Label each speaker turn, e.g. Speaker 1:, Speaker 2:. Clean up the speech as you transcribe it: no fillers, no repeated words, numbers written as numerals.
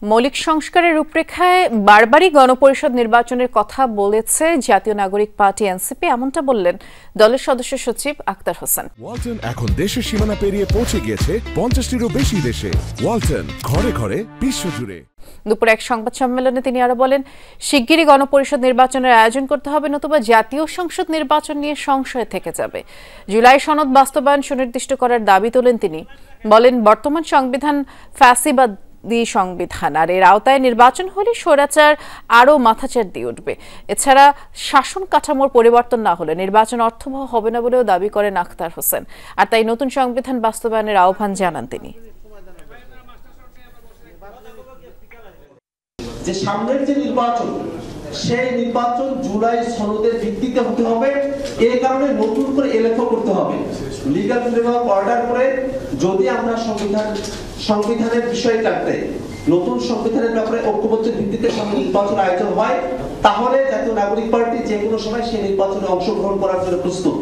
Speaker 1: মৌলিক সংস্কারের রূপরেখায় বারবারই গণপরিষদ নির্বাচনের কথা বলেছে জাতীয় নাগরিক পার্টি এনসিপি, এমনটা বললেন দলের সদস্য সচিব আক্তার হোসেন।
Speaker 2: ওয়ালটন এখন দেশের সীমানা পেরিয়ে পৌঁছে গিয়েছে 50টিরও বেশি দেশে। ওয়ালটন, ঘরে ঘরে বিশ্বজুড়ে।
Speaker 1: দুপুরে এক সংবাদ সম্মেলনে তিনি আরো বলেন, শিগগিরই গণপরিষদ নির্বাচনের আয়োজন করতে হবে, নতুবা জাতীয় সংসদ নির্বাচন নিয়ে সংশয় থেকে যাবে। জুলাই সনদ বাস্তবায়ন সুনির্দিষ্ট করার দাবি তোলেন তিনি। বলেন, বর্তমান সংবিধান ফ্যাসিবাদী সংবিধান, আর এর আওতায় নির্বাচন হলে স্বৈরাচার আরও মাথাচাড় দিয়ে উঠবে। এছাড়া শাসন কাঠামোর পরিবর্তন না হলে নির্বাচন অর্থবহ হবে না বলেও দাবি করেন আক্তার হোসেন। আর তাই নতুন সংবিধান বাস্তবায়নের আহ্বান জানান তিনি।
Speaker 3: যে সামনের যে নির্বাচন, সেই নির্বাচন জুলাই সনদের ভিত্তিতে হতে হবে। এই কারণে নতুন করে এলএফও করতে হবে, লিগ্যাল ফ্রেমওয়ার্ক অর্ডার করে। যদি আমরা সংবিধানের বিষয়টাতে নতুন সংবিধানের ব্যাপারে ঐক্যবদ্ধের ভিত্তিতে নির্বাচন আয়োজন হয়, তাহলে জাতীয় নাগরিক পার্টি যে কোনো সময় সেই নির্বাচনে অংশগ্রহণ করার জন্য প্রস্তুত।